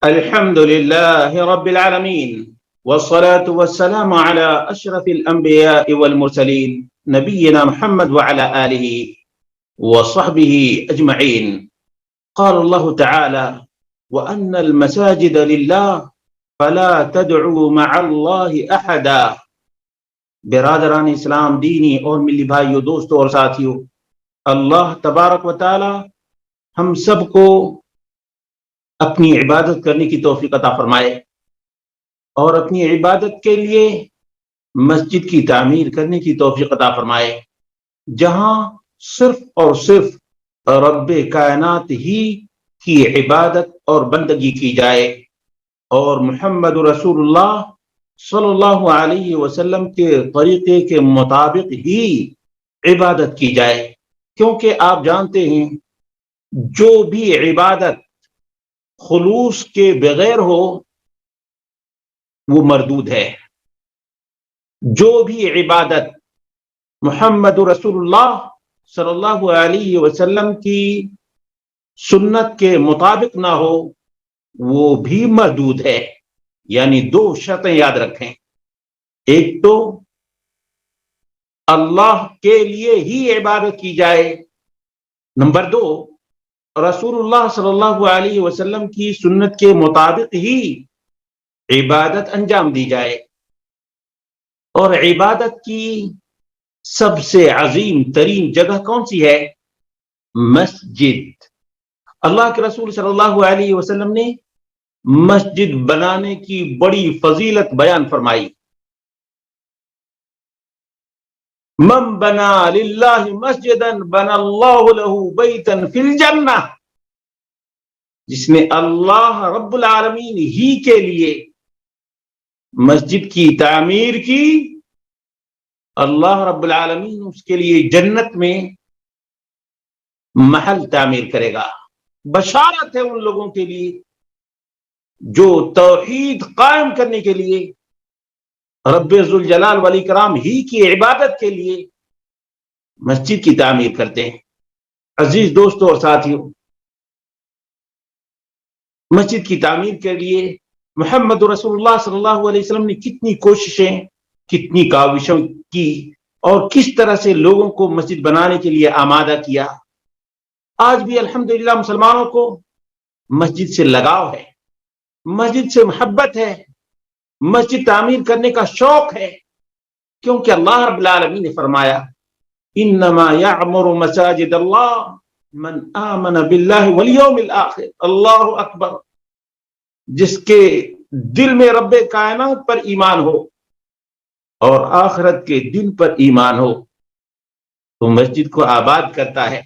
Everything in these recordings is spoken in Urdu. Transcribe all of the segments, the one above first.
الحمد لله رب العالمين والصلاة والسلام على أشرف الأنبياء والمرسلين نبينا محمد وعلى آله وصحبه أجمعين. قال الله تعالى: وأن المساجد لله فلا تدعوا مع الله أحدا. برادران اسلام، دینی اور ملی بھائیوں، دوستوں اور ساتھیوں، اللہ تبارک و تعالی ہم سب کو اپنی عبادت کرنے کی توفیق عطا فرمائے اور اپنی عبادت کے لیے مسجد کی تعمیر کرنے کی توفیق عطا فرمائے، جہاں صرف اور صرف رب کائنات ہی کی عبادت اور بندگی کی جائے اور محمد رسول اللہ صلی اللہ علیہ وسلم کے طریقے کے مطابق ہی عبادت کی جائے، کیونکہ آپ جانتے ہیں جو بھی عبادت خلوص کے بغیر ہو وہ مردود ہے۔ جو بھی عبادت محمد رسول اللہ صلی اللہ علیہ وسلم کی سنت کے مطابق نہ ہو وہ بھی مردود ہے۔ یعنی دو شرطیں یاد رکھیں، ایک تو اللہ کے لیے ہی عبادت کی جائے، نمبر دو رسول اللہ صلی اللہ علیہ وسلم کی سنت کے مطابق ہی عبادت انجام دی جائے۔ اور عبادت کی سب سے عظیم ترین جگہ کون سی ہے؟ مسجد۔ اللہ کے رسول صلی اللہ علیہ وسلم نے مسجد بنانے کی بڑی فضیلت بیان فرمائی۔ من بنا للہ مسجدا بنا اللہ لہ بیتا فی الجنہ، جس نے اللہ رب العالمین ہی کے لیے مسجد کی تعمیر کی، اللہ رب العالمین اس کے لیے جنت میں محل تعمیر کرے گا۔ بشارت ہے ان لوگوں کے لیے جو توحید قائم کرنے کے لیے رب ذوالجلال والاکرام ہی کی عبادت کے لیے مسجد کی تعمیر کرتے ہیں۔ عزیز دوستوں اور ساتھیوں، مسجد کی تعمیر کے لیے محمد رسول اللہ صلی اللہ علیہ وسلم نے کتنی کوششیں، کتنی کاوشوں کی اور کس طرح سے لوگوں کو مسجد بنانے کے لیے آمادہ کیا۔ آج بھی الحمدللہ مسلمانوں کو مسجد سے لگاؤ ہے، مسجد سے محبت ہے، مسجد تعمیر کرنے کا شوق ہے، کیونکہ اللہ رب العالمین نے فرمایا: انما یعمر مساجد اللہ من آمن باللہ والیوم الآخر۔ اللہ اکبر۔ جس کے دل میں رب کائنات پر ایمان ہو اور آخرت کے دن پر ایمان ہو تو مسجد کو آباد کرتا ہے۔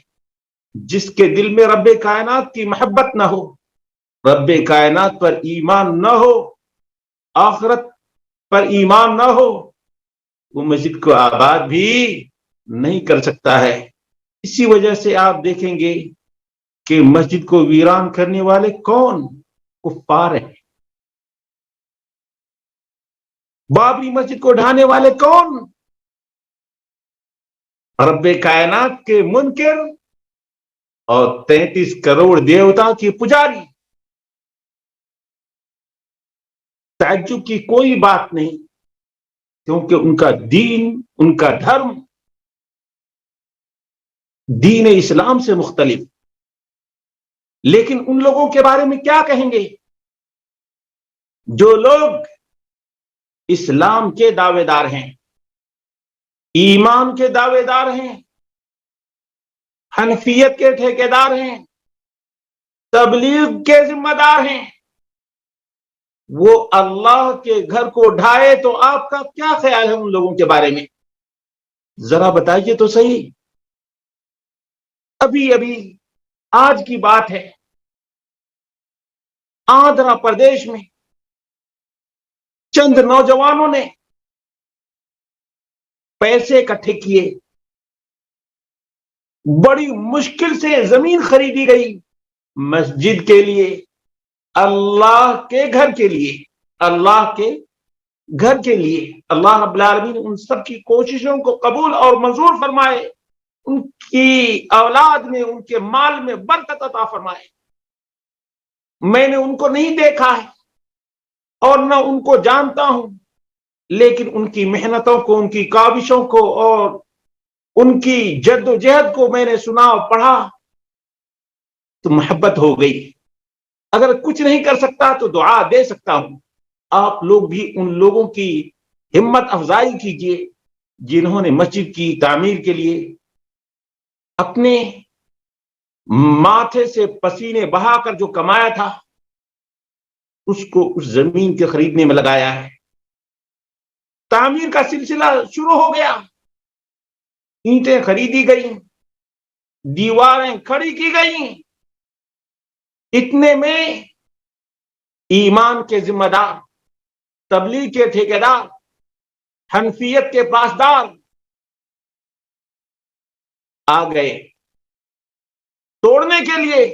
جس کے دل میں رب کائنات کی محبت نہ ہو، رب کائنات پر ایمان نہ ہو، آخرت پر ایمان نہ ہو، وہ مسجد کو آباد بھی نہیں کر سکتا ہے۔ اسی وجہ سے آپ دیکھیں گے کہ مسجد کو ویران کرنے والے کون؟ کفار ہیں۔ بابری مسجد کو ڈھانے والے کون؟ رب کائنات کے منکر اور 33 کروڑ دیوتا کے پجاری۔ تعجب کی کوئی بات نہیں، کیونکہ ان کا دین، ان کا دھرم دین اسلام سے مختلف۔ لیکن ان لوگوں کے بارے میں کیا کہیں گے جو لوگ اسلام کے دعوے دار ہیں، ایمان کے دعوے دار ہیں، حنفیت کے ٹھیکیدار ہیں، تبلیغ کے ذمہ دار ہیں، وہ اللہ کے گھر کو ڈھائے تو آپ کا کیا خیال ہے ان لوگوں کے بارے میں؟ ذرا بتائیے تو صحیح۔ ابھی آج کی بات ہے، آندھرا پردیش میں چند نوجوانوں نے پیسے اکٹھے کیے، بڑی مشکل سے زمین خریدی گئی مسجد کے لیے، اللہ کے گھر کے لیے، اللہ کے گھر کے لیے۔ اللہ رب العالمین ان سب کی کوششوں کو قبول اور منظور فرمائے، ان کی اولاد میں، ان کے مال میں برکت عطا فرمائے۔ میں نے ان کو نہیں دیکھا ہے اور نہ ان کو جانتا ہوں، لیکن ان کی محنتوں کو، ان کی کاوشوں کو اور ان کی جد و جہد کو میں نے سنا اور پڑھا تو محبت ہو گئی۔ اگر کچھ نہیں کر سکتا تو دعا دے سکتا ہوں۔ آپ لوگ بھی ان لوگوں کی ہمت افزائی کیجیے جنہوں نے مسجد کی تعمیر کے لیے اپنے ماتھے سے پسینے بہا کر جو کمایا تھا اس کو اس زمین کے خریدنے میں لگایا ہے۔ تعمیر کا سلسلہ شروع ہو گیا، اینٹیں خریدی گئیں، دیواریں کھڑی کی گئیں، اتنے میں ایمان کے ذمہ دار، تبلیغ کے ٹھیکیدار، حنفیت کے پاسدار آ گئے توڑنے کے لیے۔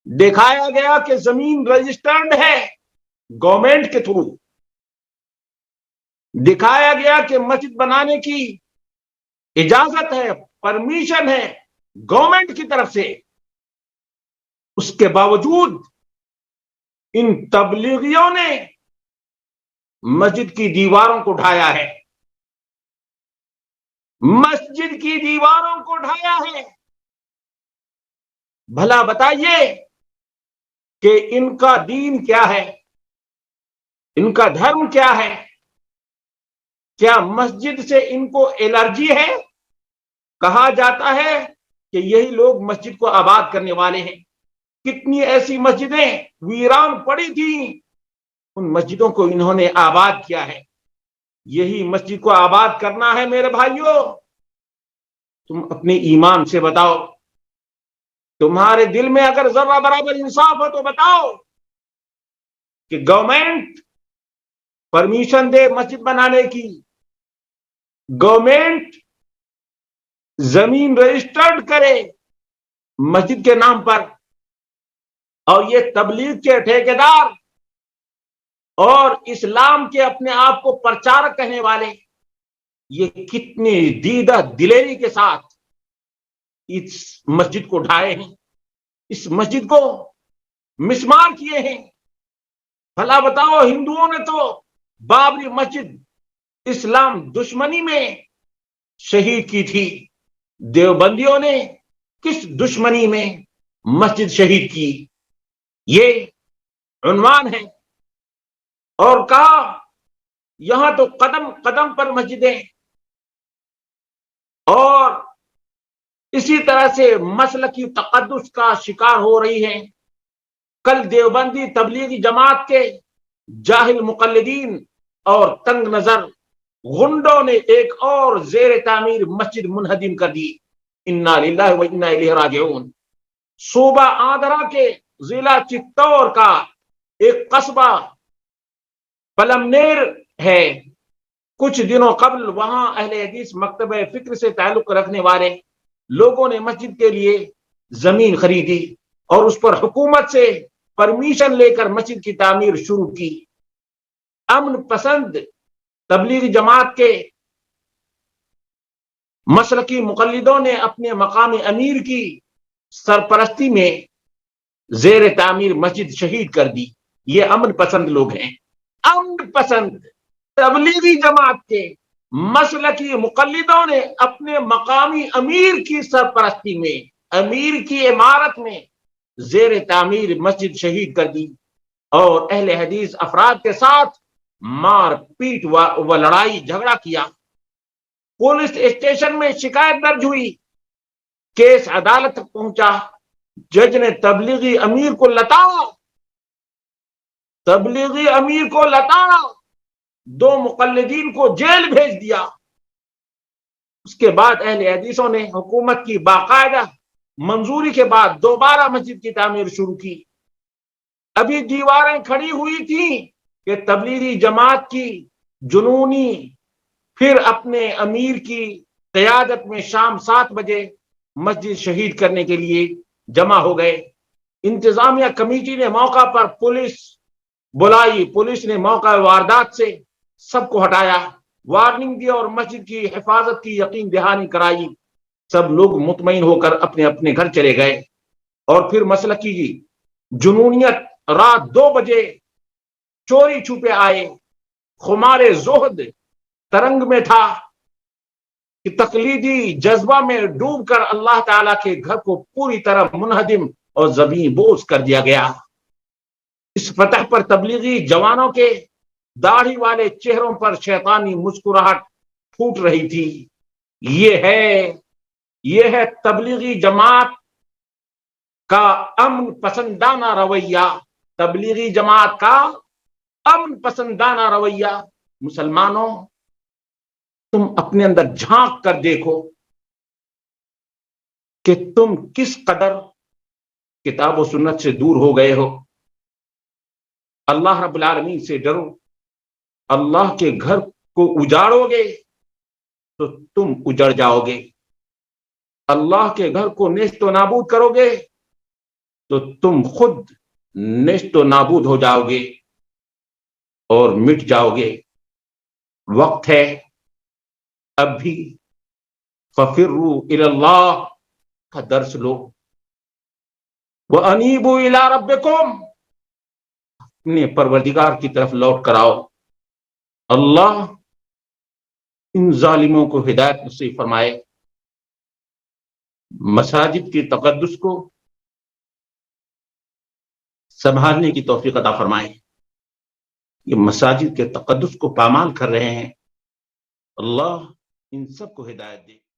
دکھایا گیا کہ زمین رجسٹرڈ ہے گورنمنٹ کے تھرو، دکھایا گیا کہ مسجد بنانے کی اجازت ہے، پرمیشن ہے گورنمنٹ کی طرف سے۔ اس کے باوجود ان تبلیغیوں نے مسجد کی دیواروں کو ڈھایا ہے، مسجد کی دیواروں کو ڈھایا ہے۔ بھلا بتائیے کہ ان کا دین کیا ہے، ان کا دھرم کیا ہے؟ کیا مسجد سے ان کو الرجی ہے؟ کہا جاتا ہے کہ یہی لوگ مسجد کو آباد کرنے والے ہیں۔ کتنی ایسی مسجدیں ویران پڑی تھیں، ان مسجدوں کو انہوں نے آباد کیا ہے۔ یہی مسجد کو آباد کرنا ہے میرے بھائیوں۔ تم اپنے ایمان سے بتاؤ، تمہارے دل میں اگر ذرہ برابر انصاف ہو تو بتاؤ کہ گورنمنٹ پرمیشن دے مسجد بنانے کی، گورنمنٹ زمین رجسٹرڈ کرے مسجد کے نام پر، اور یہ تبلیغ کے ٹھیکیدار اور اسلام کے اپنے آپ کو پرچارک کہنے والے یہ کتنی دیدہ دلیری کے ساتھ اس مسجد کو ڈھائے ہیں، اس مسجد کو مسمار کیے ہیں۔ بھلا بتاؤ، ہندوؤں نے تو بابری مسجد اسلام دشمنی میں شہید کی تھی، دیوبندیوں نے کس دشمنی میں مسجد شہید کی؟ یہ عنوان ہے۔ اور کہا یہاں تو قدم قدم پر مسجدیں، اور اسی طرح سے مسلکی تقدس کا شکار ہو رہی ہیں۔ کل دیوبندی تبلیغی جماعت کے جاہل مقلدین اور تنگ نظر غنڈوں نے ایک اور زیر تعمیر مسجد منہدم کر دی۔ انا للہ و انا الیہ راجعون۔ صوبہ آندھرا کے ضلع چتور کا ایک قصبہ پلمنیر ہے، کچھ دنوں قبل وہاں اہل حدیث مکتبہ فکر سے تعلق رکھنے والے لوگوں نے مسجد کے لیے زمین خریدی اور اس پر حکومت سے پرمیشن لے کر مسجد کی تعمیر شروع کی۔ امن پسند تبلیغی جماعت کے مسلکی مقلدوں نے اپنے مقامی امیر کی سرپرستی میں زیر تعمیر مسجد شہید کر دی۔ یہ امن پسند لوگ ہیں، امن پسند تبلیغی جماعت کے مسلکی مقلدوں نے اپنے مقامی امیر کی سرپرستی میں، امیر کی عمارت میں زیر تعمیر مسجد شہید کر دی اور اہل حدیث افراد کے ساتھ مار پیٹ و لڑائی جھگڑا کیا۔ پولیس اسٹیشن میں شکایت درج ہوئی، کیس عدالت تک پہنچا، جج نے تبلیغی امیر کو لتاڑا، تبلیغی امیر کو لتاڑا، دو مقلدین کو جیل بھیج دیا۔ اس کے بعد اہل حدیثوں نے حکومت کی باقاعدہ منظوری کے بعد دوبارہ مسجد کی تعمیر شروع کی۔ ابھی دیواریں کھڑی ہوئی تھیں کہ تبلیغی جماعت کی جنونی پھر اپنے امیر کی قیادت میں شام 7 بجے مسجد شہید کرنے کے لیے جمع ہو گئے۔ انتظامیہ کمیٹی نے موقع پر پولیس بلائی، پولیس نے موقع واردات سے سب کو ہٹایا، وارننگ دی اور مسجد کی حفاظت کی یقین دہانی کرائی۔ سب لوگ مطمئن ہو کر اپنے اپنے گھر چلے گئے اور پھر مسلکی جنونیت رات 2 بجے چوری چھپے آئے، خمار زہد ترنگ میں تھا کہ تقلیدی جذبہ میں ڈوب کر اللہ تعالیٰ کے گھر کو پوری طرح منہدم اور زمین بوس کر دیا گیا۔ اس فتح پر تبلیغی جوانوں کے داڑھی والے چہروں پر شیطانی مسکراہٹ پھوٹ رہی تھی۔ یہ ہے تبلیغی جماعت کا امن پسندانہ رویہ، تبلیغی جماعت کا امن پسندانہ رویہ۔ مسلمانوں، تم اپنے اندر جھانک کر دیکھو کہ تم کس قدر کتاب و سنت سے دور ہو گئے ہو۔ اللہ رب العالمین سے ڈرو۔ اللہ کے گھر کو اجاڑو گے تو تم اجڑ جاؤ گے، اللہ کے گھر کو نیست و نابود کرو گے تو تم خود نیست و نابود ہو جاؤ گے اور مٹ جاؤ گے۔ وقت ہے اب بھی ففروا الی اللہ کا درس لو، وانیبوا الی ربکم، اپنے پروردگار کی طرف لوٹ کر آؤ۔ اللہ ان ظالموں کو ہدایت نصیب فرمائے، مساجد کی تقدس کو سنبھالنے کی توفیق عطا فرمائے۔ یہ مساجد کے تقدس کو پامال کر رہے ہیں، اللہ ان سب کو ہدایت دے۔